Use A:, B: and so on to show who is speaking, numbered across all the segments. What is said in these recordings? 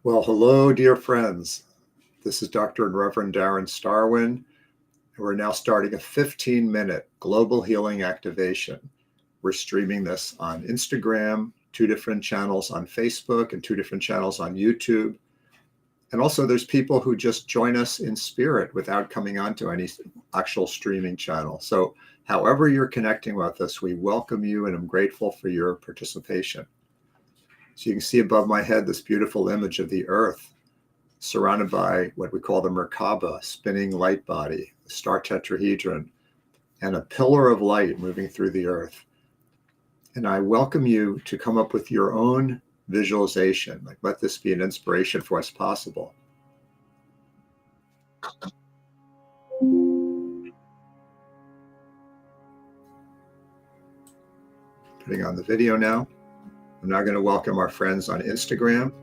A: Well, hello, dear friends. This is Dr. and Reverend Darren Starwin, and we're now starting a 15-minute global healing activation. We're streaming this on Instagram, 2 different channels on Facebook, and 2 different channels on YouTube. And also, there's people who just join us in spirit without coming onto any actual streaming channel. So, however you're connecting with us, we welcome you, and I'm grateful for your participation. So, you can see above my head this beautiful image of the Earth, surrounded by what we call the Merkaba, spinning light body, the star tetrahedron, and a pillar of light moving through the earth. And I welcome you to come up with your own visualization. Like, let this be an inspiration for what's possible. Putting on the video now. I'm now going to welcome our friends on Instagram.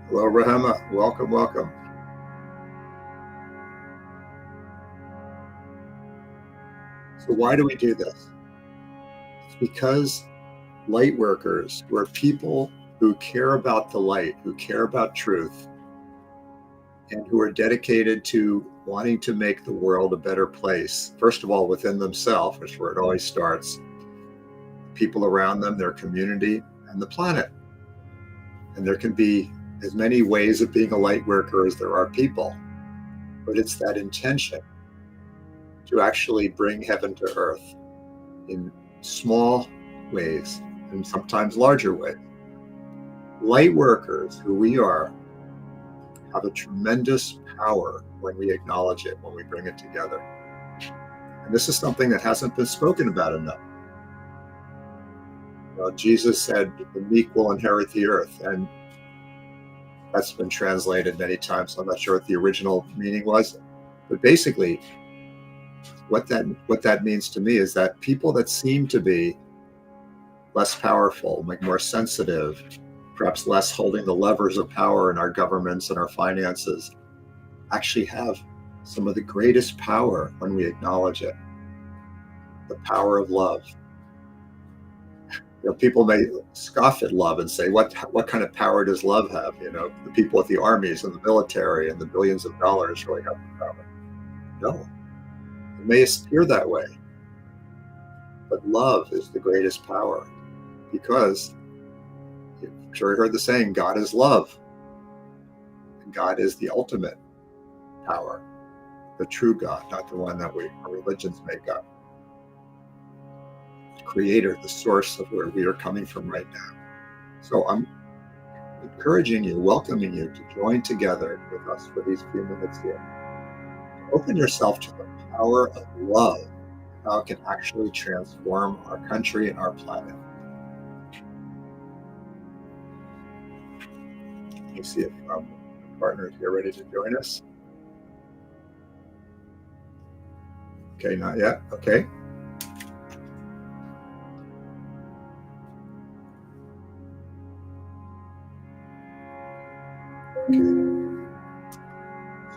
A: Hello, Rahema. Welcome, welcome. So why do we do this? It's because light workers, we're people who care about the light, who care about truth, and who are dedicated to wanting to make the world a better place. First of all, within themselves, which is where it always starts, people around them, their community, and the planet. And there can be as many ways of being a light worker as there are people, but it's that intention to actually bring heaven to earth in small ways and sometimes larger ways. Light workers, who we are, have a tremendous power when we acknowledge it, when we bring it together. And this is something that hasn't been spoken about enough. Jesus said, the meek will inherit the earth. And that's been translated many times. So I'm not sure what the original meaning was. But basically, what that means to me is that people that seem to be less powerful, like more sensitive, perhaps less holding the levers of power in our governments and our finances, actually have some of the greatest power when we acknowledge it. The power of love. People may scoff at love and say, what kind of power does love have? The people with the armies and the military and the billions of dollars really have the power. No, it may appear that way, but love is the greatest power, because you've sure heard the saying, God is love, and God is the ultimate power, the true God, not the one that our religions make up. Creator, the source of where we are coming from right now. So I'm encouraging you, welcoming you to join together with us for these few minutes here. Open yourself to the power of love, how it can actually transform our country and our planet. Let me see if our partner is here ready to join us. Okay, not yet. Okay.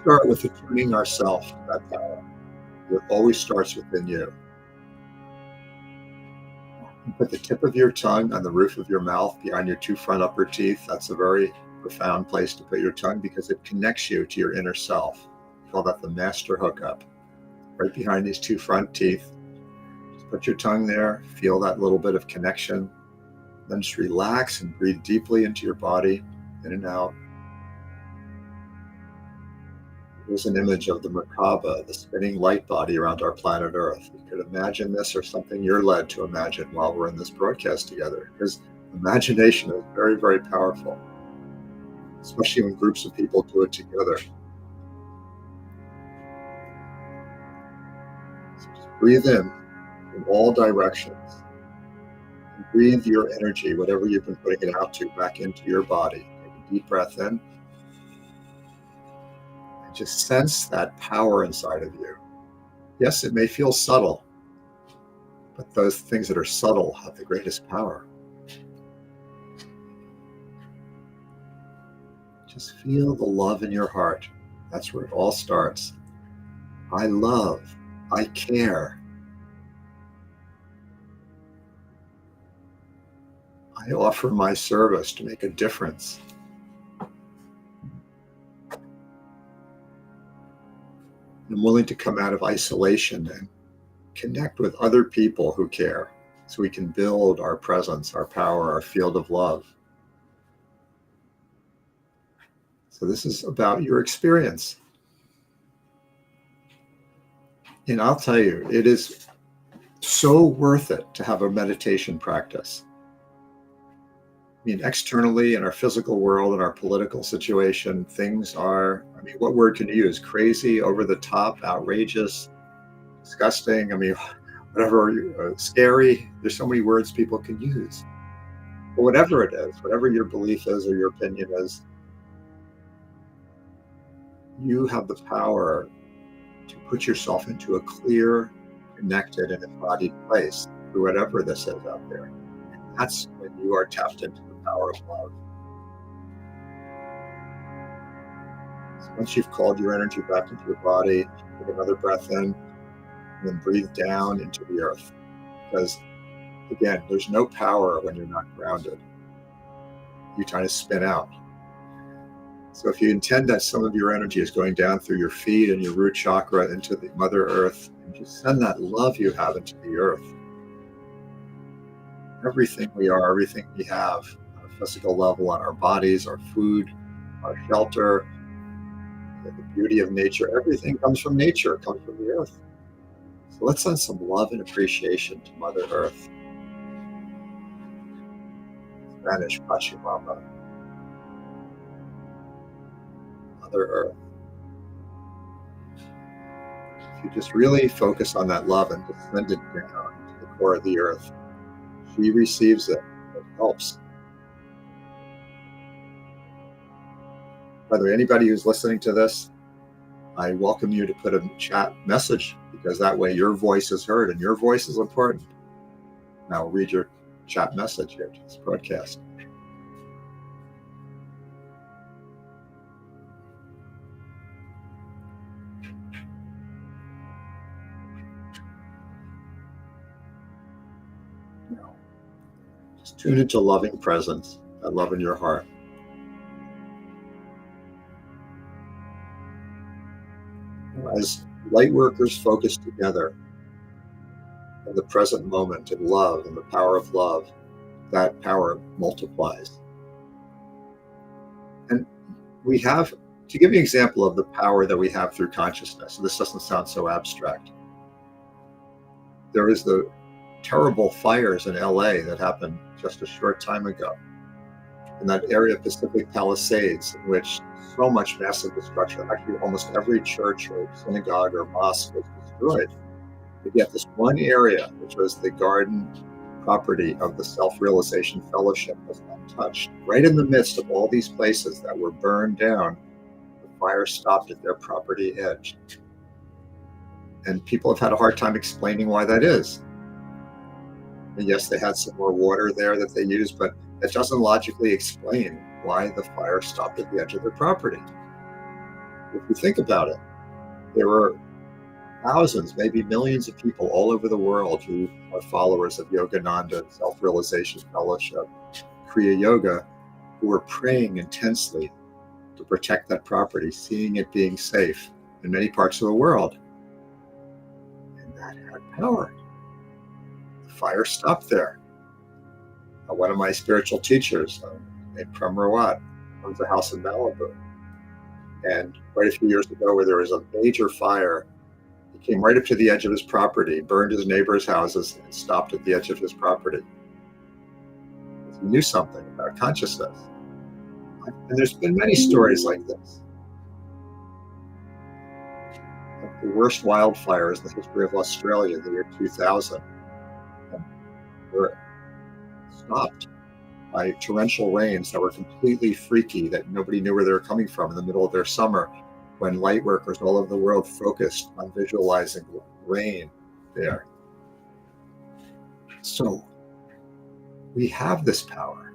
A: Start with attuning ourselves to that power. It always starts within you. You put the tip of your tongue on the roof of your mouth behind your 2 front upper teeth. That's a very profound place to put your tongue, because it connects you to your inner self. We call that the master hookup. Right behind these 2 front teeth. Just put your tongue there, feel that little bit of connection. Then just relax and breathe deeply into your body, in and out. Here's an image of the Merkaba, the spinning light body around our planet Earth. You could imagine this, or something you're led to imagine while we're in this broadcast together, because imagination is very, very powerful, especially when groups of people do it together. So just breathe in all directions. And breathe your energy, whatever you've been putting it out to, back into your body. Take a deep breath in. Just sense that power inside of you. Yes, it may feel subtle, but those things that are subtle have the greatest power. Just feel the love in your heart. That's where it all starts. I love, I care. I offer my service to make a difference. I'm willing to come out of isolation and connect with other people who care so we can build our presence, our power, our field of love. So this is about your experience. And I'll tell you, it is so worth it to have a meditation practice. I mean, externally in our physical world, in our political situation, things are, I mean, what word can you use? Crazy, over the top, outrageous, disgusting. I mean, whatever, scary. There's so many words people can use. But whatever it is, whatever your belief is or your opinion is, you have the power to put yourself into a clear, connected, and embodied place through whatever this is out there. And that's when you are tapped into the power of love. So once you've called your energy back into your body, take another breath in, and then breathe down into the earth. Because again, there's no power when you're not grounded. You're trying to spin out. So if you intend that some of your energy is going down through your feet and your root chakra into the Mother Earth, and just send that love you have into the earth. Everything we are, everything we have on a physical level, on our bodies, our food, our shelter, the beauty of nature, everything comes from nature, it comes from the earth. So let's send some love and appreciation to Mother Earth. Spanish, Pachamama. Mother Earth. If you just really focus on that love and just send it down to the core of the earth, she receives it. It helps. By the way, anybody who's listening to this, I welcome you to put a chat message, because that way your voice is heard, and your voice is important. Now I'll read your chat message here to this broadcast. Just tune into loving presence, that love in your heart. As light workers focus together in the present moment in love and the power of love, that power multiplies. And we have, to give you an example of the power that we have through consciousness, and this doesn't sound so abstract, there is the terrible fires in LA that happened just a short time ago. In that area of Pacific Palisades, in which so much massive destruction, actually almost every church or synagogue or mosque was destroyed. But yet this one area, which was the garden property of the Self-Realization Fellowship, was untouched. Right in the midst of all these places that were burned down, the fire stopped at their property edge. And people have had a hard time explaining why that is. And yes, they had some more water there that they used, but that doesn't logically explain why the fire stopped at the edge of their property. If you think about it, there were thousands, maybe millions of people all over the world who are followers of Yogananda, Self-Realization Fellowship, Kriya Yoga, who were praying intensely to protect that property, seeing it being safe in many parts of the world. And that had power. The fire stopped there. One of my spiritual teachers, named Prem Rawat, owns a house in Malibu. And quite a few years ago, where there was a major fire, he came right up to the edge of his property, burned his neighbors' houses, and stopped at the edge of his property. He knew something about consciousness. And there's been many stories like this. The worst wildfires in the history of Australia, the year 2000, were stopped by torrential rains that were completely freaky, that nobody knew where they were coming from in the middle of their summer. when light workers all over the world focused on visualizing rain there. So we have this power.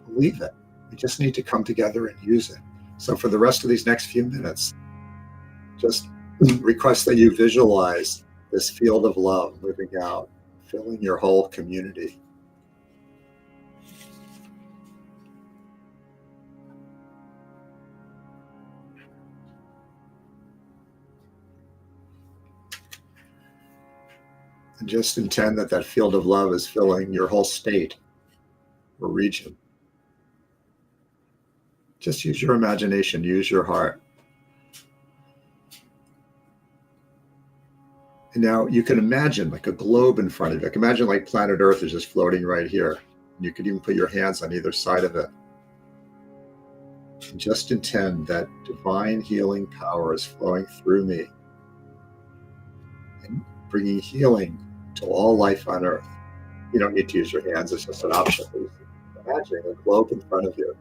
A: Believe it. We just need to come together and use it. So for the rest of these next few minutes, just request that you visualize this field of love moving out, filling your whole community. And just intend that that field of love is filling your whole state or region. Just use your imagination, use your heart. And now you can imagine like a globe in front of you. Like imagine like planet Earth is just floating right here. You could even put your hands on either side of it. And just intend that divine healing power is flowing through me and bringing healing to all life on Earth. You don't need to use your hands, it's just an option. Imagine a globe in front of you.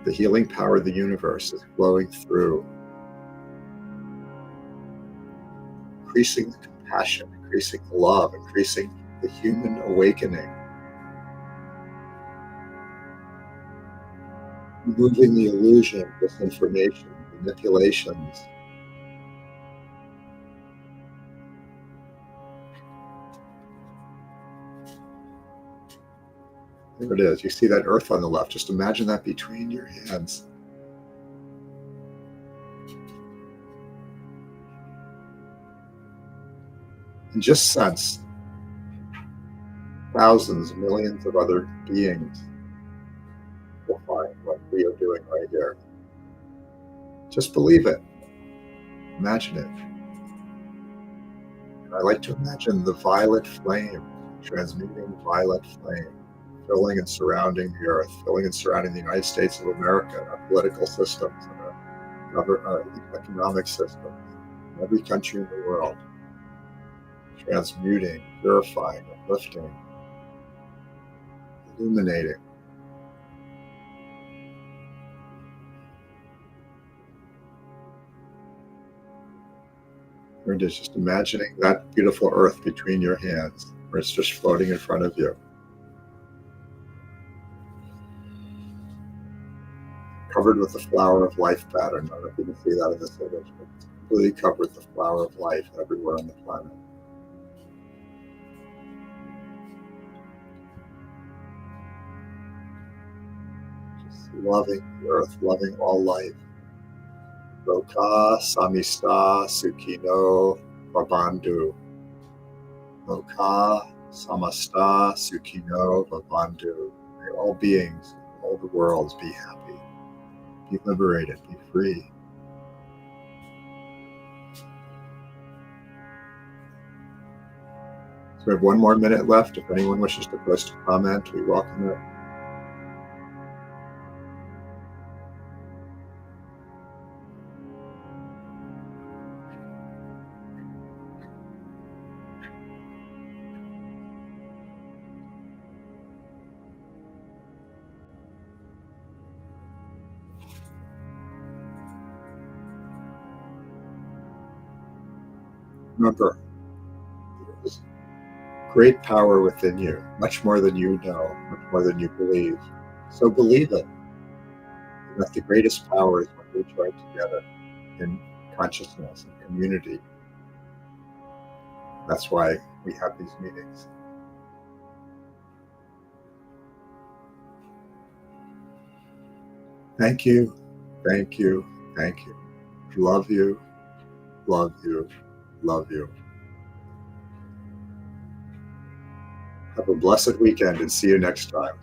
A: The healing power of the universe is flowing through, increasing the compassion, increasing the love, increasing the human awakening, removing the illusion, disinformation, manipulations. There it is. You see that earth on the left. Just imagine that between your hands. And just sense thousands, millions of other beings will find what we are doing right here. Just believe it. Imagine it. And I like to imagine the violet flame, transmuting violet flame, filling and surrounding the earth, filling and surrounding the United States of America, our political systems, and our economic systems, every country in the world, transmuting, purifying, uplifting, illuminating. Or just imagining that beautiful earth between your hands, where it's just floating in front of you. Covered with the flower of life pattern. I don't know if you can see that in this image, but it's completely covered with the flower of life everywhere on the planet. Just loving the earth, loving all life. Loka samista sukhino bhavantu. Loka samasta sukhino bhavantu. May all beings, all the worlds be happy. Be liberated, be free. So we have 1 more minute left. If anyone wishes to post a comment, we welcome it. Remember, there's great power within you, much more than you know, much more than you believe. So believe it. And that the greatest power is when we join together in consciousness and community. That's why we have these meetings. Thank you, thank you, thank you. Love you, love you, love you. Have a blessed weekend and see you next time.